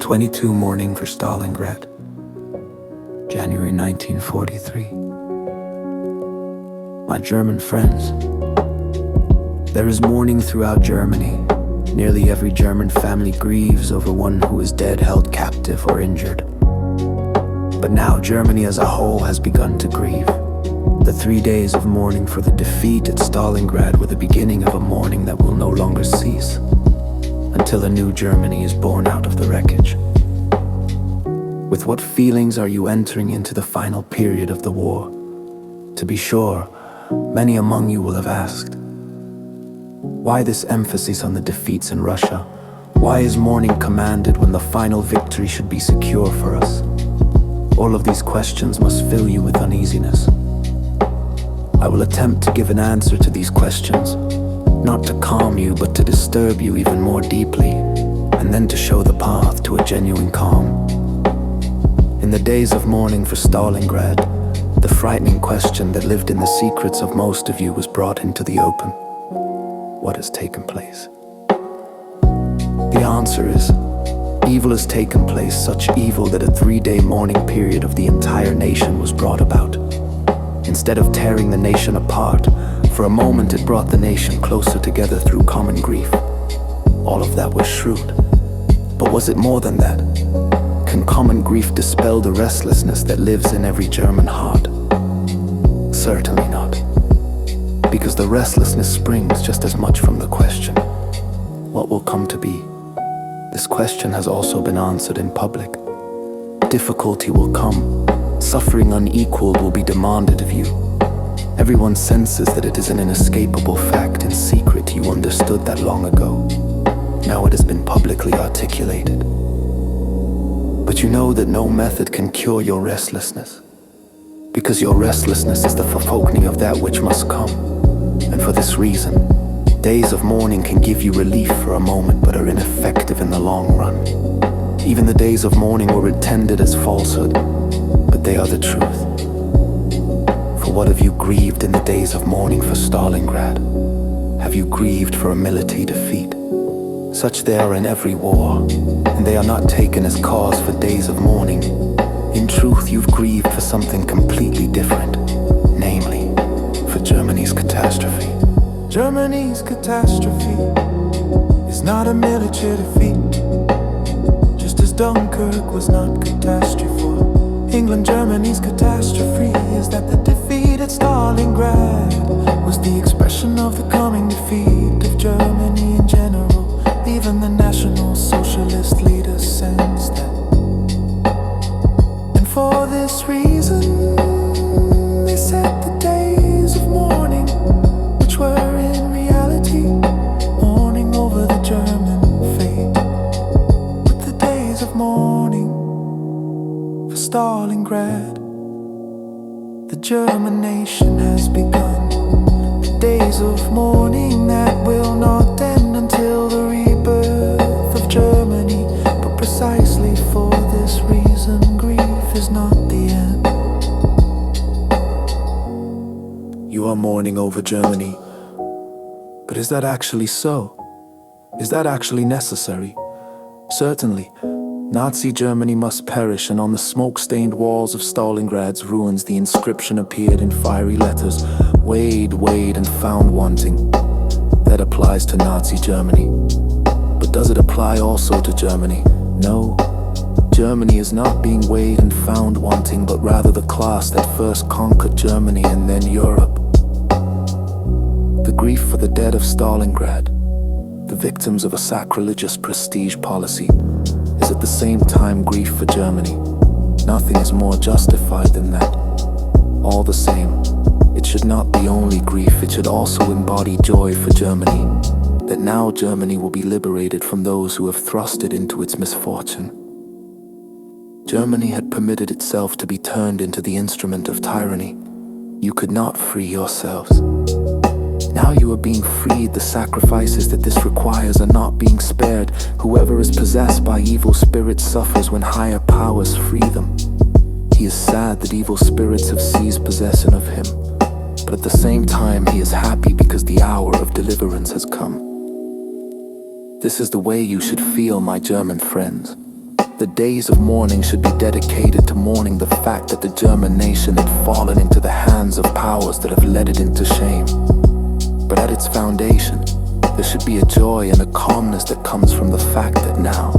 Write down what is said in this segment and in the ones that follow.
22 Mourning for Stalingrad, January 1943. My German friends, there is mourning throughout Germany. Nearly every German family grieves over one who is dead, held captive, or injured. But now Germany as a whole has begun to grieve. The 3 days of mourning for the defeat at Stalingrad were the beginning of a mourning that will no longer cease until a new Germany is born out of the wreckage. With what feelings are you entering into the final period of the war? To be sure, many among you will have asked, why this emphasis on the defeats in Russia? Why is mourning commanded when the final victory should be secure for us? All of these questions must fill you with uneasiness. I will attempt to give an answer to these questions, not to calm you, but to disturb you even more deeply, and then to show the path to a genuine calm. In the days of mourning for Stalingrad, the frightening question that lived in the secrets of most of you was brought into the open. What has taken place? The answer is, evil has taken place, such evil that a 3-day mourning period of the entire nation was brought about. Instead of tearing the nation apart, for a moment it brought the nation closer together through common grief. All of that was shrewd. But was it more than that? Can common grief dispel the restlessness that lives in every German heart? Certainly not. Because the restlessness springs just as much from the question, what will come to be? This question has also been answered in public. Difficulty will come. Suffering unequaled will be demanded of you. Everyone senses that it is an inescapable fact. In secret, you understood that long ago. Now it has been publicly articulated. But you know that no method can cure your restlessness, because your restlessness is the forfeiting of that which must come. And for this reason, days of mourning can give you relief for a moment, but are ineffective in the long run. Even the days of mourning were intended as falsehood, but they are the truth. For what have you grieved in the days of mourning for Stalingrad? Have you grieved for a military defeat? Such there are in every war, and they are not taken as cause for days of mourning. In truth, you've grieved for something completely different, namely, for Germany's catastrophe. Germany's catastrophe is not a military defeat, just as Dunkirk was not catastrophe for England. Germany's catastrophe is that the defeat at Stalingrad was the expression of the coming defeat of Germany in general. Even the National Socialist leaders sensed that. And for this reason, they set the days of mourning, which were in reality mourning over the German fate. But the days of mourning for Stalingrad, the German nation has begun. The days of mourning that will not end until the rebirth of Germany. But precisely for this reason, grief is not the end. You are mourning over Germany. But is that actually so? Is that actually necessary? Certainly, Nazi Germany must perish, and on the smoke-stained walls of Stalingrad's ruins the inscription appeared in fiery letters, weighed and found wanting. That applies to Nazi Germany. But does it apply also to Germany? No. Germany is not being weighed and found wanting, but rather the class that first conquered Germany and then Europe. The grief for the dead of Stalingrad, the victims of a sacrilegious prestige policy, is at the same time grief for Germany. Nothing is more justified than that. All the same, it should not be only grief, it should also embody joy for Germany, that now Germany will be liberated from those who have thrust it into its misfortune. Germany had permitted itself to be turned into the instrument of tyranny. You could not free yourselves. Now you are being freed. The sacrifices that this requires are not being spared. Whoever is possessed by evil spirits suffers when higher powers free them. He is sad that evil spirits have seized possession of him, but at the same time he is happy because the hour of deliverance has come. This is the way you should feel, my German friends. The days of mourning should be dedicated to mourning the fact that the German nation had fallen into the hands of powers that have led it into shame. But at its foundation, there should be a joy and a calmness that comes from the fact that now,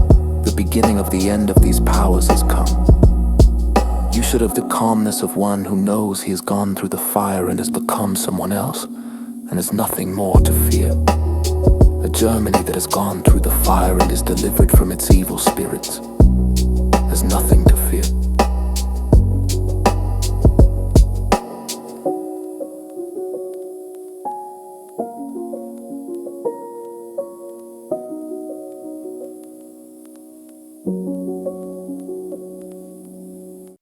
the beginning of the end of these powers has come. You should have the calmness of one who knows he has gone through the fire and has become someone else, and has nothing more to fear. A Germany that has gone through the fire and is delivered from its evil spirits has nothing to fear.